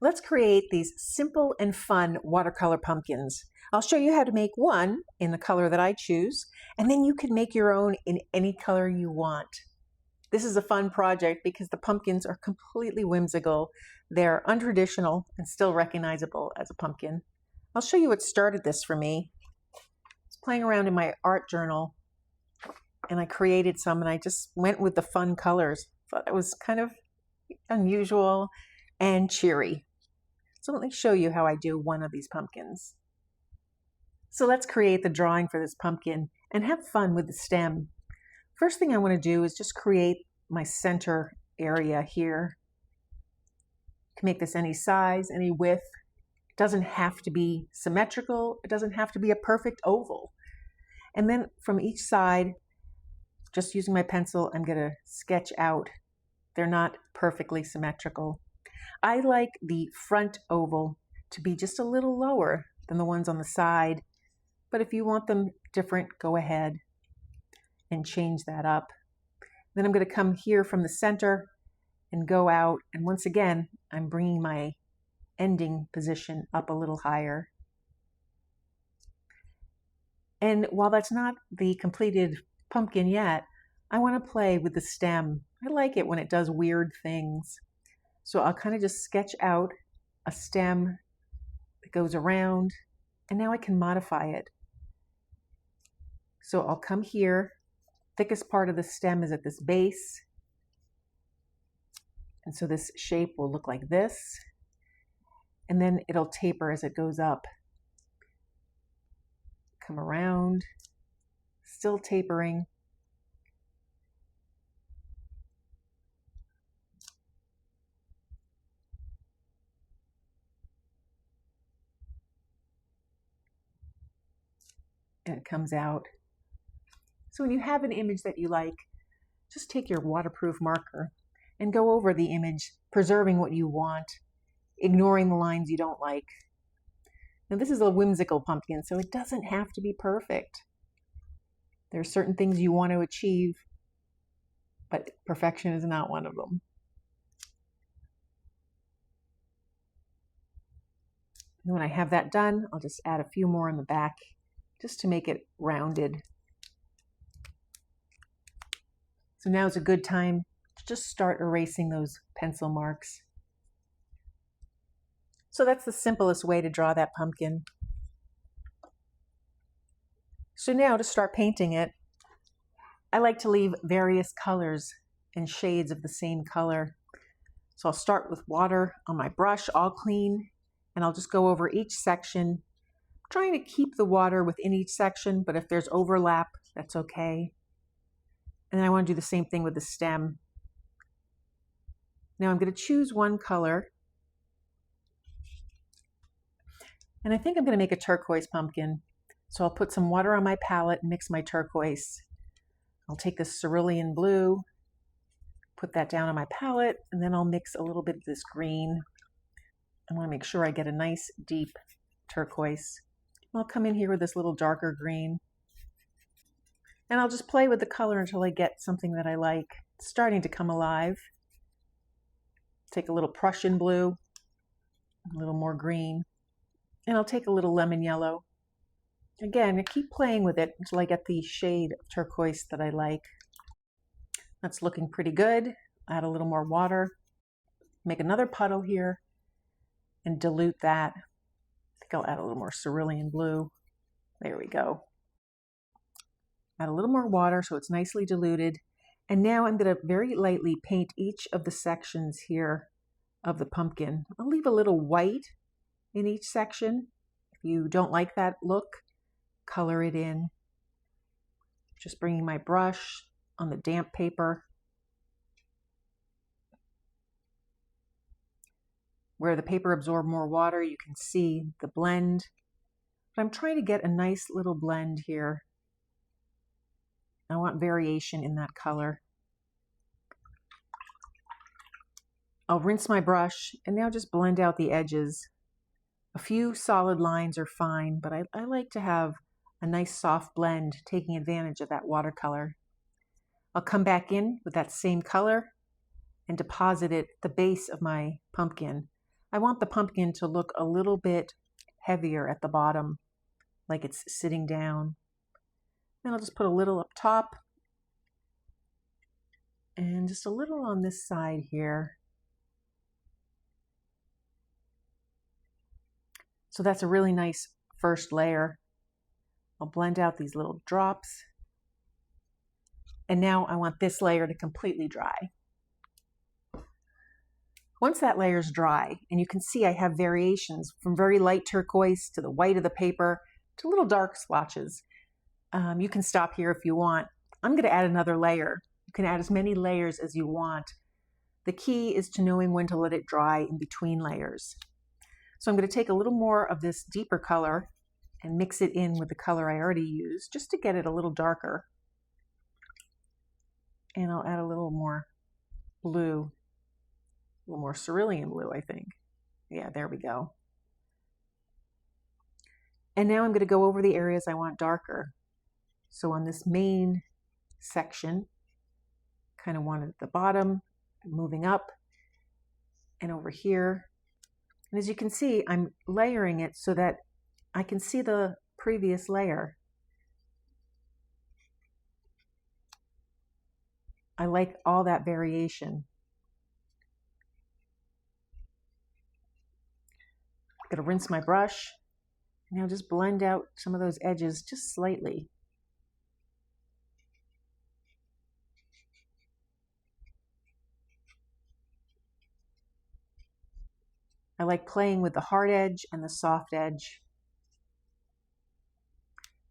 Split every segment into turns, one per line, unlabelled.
Let's create these simple and fun watercolor pumpkins. I'll show you how to make one in the color that I choose, and then you can make your own in any color you want. This is a fun project because the pumpkins are completely whimsical. They're untraditional and still recognizable as a pumpkin. I'll show you what started this for me. I was playing around in my art journal and I created some, and I just went with the fun colors. Thought it was kind of unusual and cheery. So let me show you how I do one of these pumpkins. So let's create the drawing for this pumpkin and have fun with the stem. First thing I want to do is just create my center area here. You can make this any size, any width. It doesn't have to be symmetrical. It doesn't have to be a perfect oval. And then from each side, just using my pencil, I'm going to sketch out. They're not perfectly symmetrical. I like the front oval to be just a little lower than the ones on the side, but if you want them different, go ahead and change that up. Then I'm going to come here from the center and go out, and once again, I'm bringing my ending position up a little higher. And while that's not the completed pumpkin yet, I want to play with the stem. I like it when it does weird things. So I'll kind of just sketch out a stem that goes around, and now I can modify it. So I'll come here. Thickest part of the stem is at this base. And so this shape will look like this. And then it'll taper as it goes up. Come around, still tapering. And it comes out. So when you have an image that you like, just take your waterproof marker and go over the image, preserving what you want, ignoring the lines you don't like. Now this is a whimsical pumpkin, so it doesn't have to be perfect. There are certain things you want to achieve, but perfection is not one of them. And when I have that done, I'll just add a few more on the back just to make it rounded. So now is a good time to just start erasing those pencil marks. So that's the simplest way to draw that pumpkin. So now to start painting it, I like to leave various colors and shades of the same color. So I'll start with water on my brush, all clean, and I'll just go over each section, trying to keep the water within each section, but if there's overlap, that's okay. And then I want to do the same thing with the stem. Now I'm going to choose one color. And I think I'm going to make a turquoise pumpkin. So I'll put some water on my palette and mix my turquoise. I'll take this cerulean blue, put that down on my palette, and then I'll mix a little bit of this green. I want to make sure I get a nice deep turquoise. I'll come in here with this little darker green. And I'll just play with the color until I get something that I like. It's starting to come alive. Take a little Prussian blue, a little more green, and I'll take a little lemon yellow. Again, I keep playing with it until I get the shade of turquoise that I like. That's looking pretty good. Add a little more water. Make another puddle here and dilute that. I think I'll add a little more cerulean blue. There we go. Add a little more water so it's nicely diluted. And now I'm going to very lightly paint each of the sections here of the pumpkin. I'll leave a little white in each section. If you don't like that look, color it in. Just bringing my brush on the damp paper. Where the paper absorbed more water, you can see the blend. But I'm trying to get a nice little blend here. I want variation in that color. I'll rinse my brush and now just blend out the edges. A few solid lines are fine, but I like to have a nice soft blend, taking advantage of that watercolor. I'll come back in with that same color and deposit it at the base of my pumpkin. I want the pumpkin to look a little bit heavier at the bottom, like it's sitting down. Then I'll just put a little up top and just a little on this side here. So that's a really nice first layer. I'll blend out these little drops. And now I want this layer to completely dry. Once that layer is dry, and you can see I have variations from very light turquoise to the white of the paper to little dark splotches. You can stop here if you want. I'm going to add another layer. You can add as many layers as you want. The key is to knowing when to let it dry in between layers. So I'm going to take a little more of this deeper color and mix it in with the color I already used just to get it a little darker. And I'll add a little more blue, a little more cerulean blue, I think. Yeah, there we go. And now I'm going to go over the areas I want darker. So on this main section, kind of want it at the bottom, moving up, and over here. And as you can see, I'm layering it so that I can see the previous layer. I like all that variation. I'm going to rinse my brush. Now just blend out some of those edges just slightly. I like playing with the hard edge and the soft edge.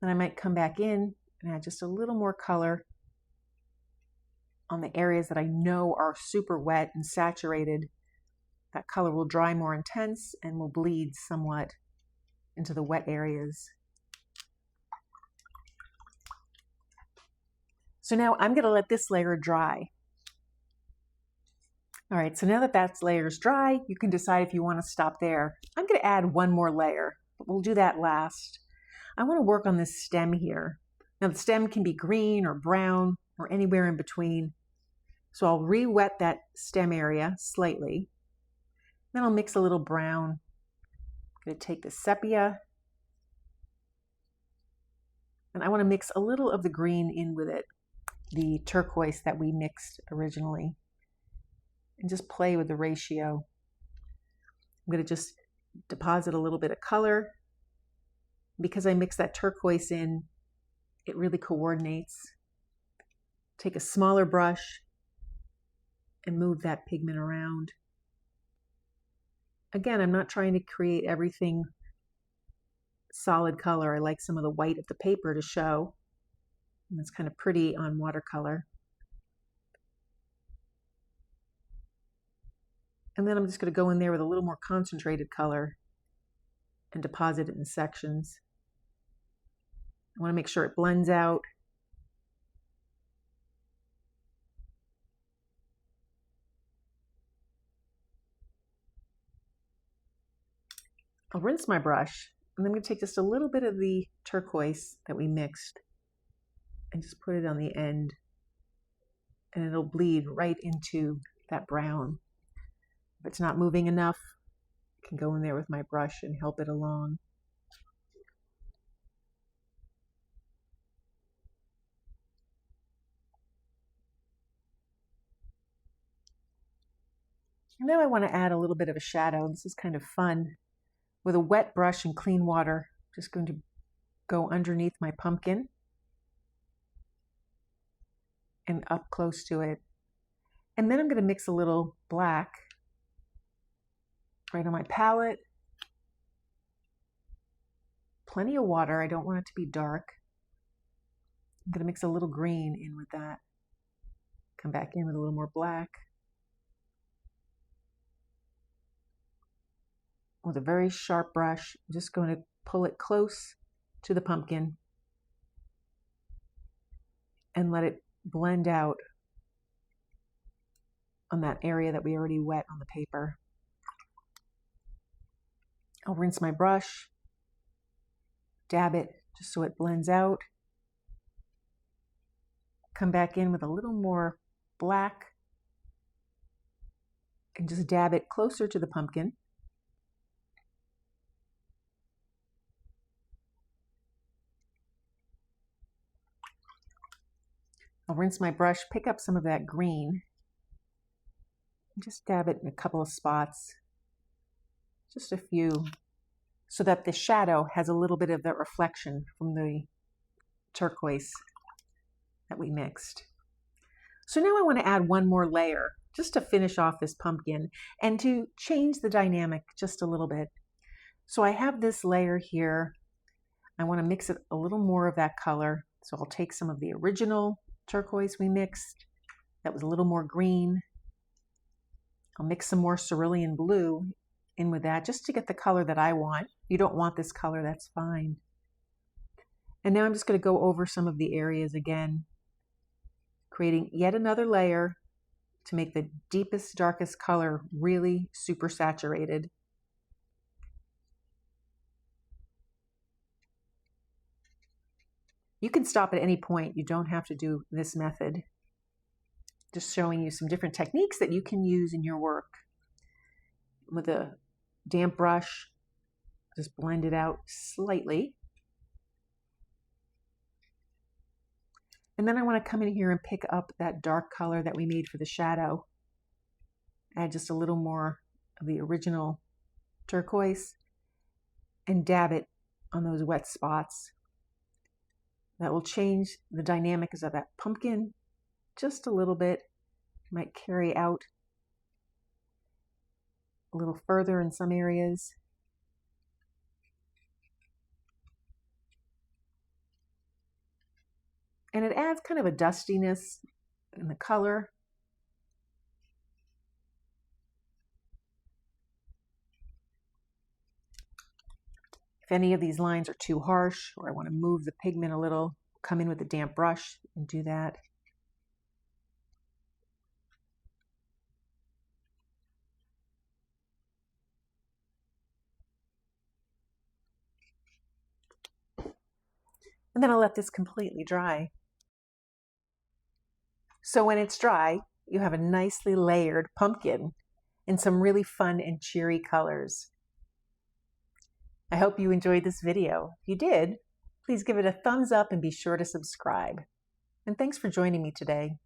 Then I might come back in and add just a little more color on the areas that I know are super wet and saturated. That color will dry more intense and will bleed somewhat into the wet areas. So now I'm going to let this layer dry. All right, so now that that layer is dry, you can decide if you want to stop there. I'm going to add one more layer, but we'll do that last. I want to work on this stem here. Now the stem can be green or brown or anywhere in between. So I'll re-wet that stem area slightly. Then I'll mix a little brown. I'm going to take the sepia, and I want to mix a little of the green in with it, the turquoise that we mixed originally, and just play with the ratio. I'm going to just deposit a little bit of color. Because I mixed that turquoise in, it really coordinates. Take a smaller brush and move that pigment around. Again, I'm not trying to create everything solid color. I like some of the white of the paper to show. And it's kind of pretty on watercolor. And then I'm just going to go in there with a little more concentrated color and deposit it in sections. I want to make sure it blends out. I'll rinse my brush, and then I'm going to take just a little bit of the turquoise that we mixed and just put it on the end, and it'll bleed right into that brown. If it's not moving enough, I can go in there with my brush and help it along. And now I want to add a little bit of a shadow. This is kind of fun. With a wet brush and clean water, I'm just going to go underneath my pumpkin and up close to it. And then I'm going to mix a little black right on my palette. Plenty of water. I don't want it to be dark. I'm going to mix a little green in with that. Come back in with a little more black. With a very sharp brush, I'm just going to pull it close to the pumpkin and let it blend out on that area that we already wet on the paper. I'll rinse my brush, dab it just so it blends out. Come back in with a little more black and just dab it closer to the pumpkin. rinse my brush, pick up some of that green, and just dab it in a couple of spots, just a few, so that the shadow has a little bit of that reflection from the turquoise that we mixed. So now I want to add one more layer just to finish off this pumpkin and to change the dynamic just a little bit. So I have this layer here. I want to mix it a little more of that color. So I'll take some of the original turquoise we mixed that was a little more green. I'll mix some more cerulean blue in with that just to get the color that I want. You don't want this color, that's fine. And now I'm just going to go over some of the areas again, creating yet another layer to make the deepest, darkest color really super saturated. You can stop at any point. You don't have to do this method. Just showing you some different techniques that you can use in your work. With a damp brush, just blend it out slightly. And then I want to come in here and pick up that dark color that we made for the shadow. Add just a little more of the original turquoise and dab it on those wet spots. That will change the dynamics of that pumpkin just a little bit. Might carry out a little further in some areas. And it adds kind of a dustiness in the color. If any of these lines are too harsh, or I want to move the pigment a little, come in with a damp brush and do that. And then I'll let this completely dry. So when it's dry, you have a nicely layered pumpkin in some really fun and cheery colors. I hope you enjoyed this video. If you did, please give it a thumbs up and be sure to subscribe. And thanks for joining me today.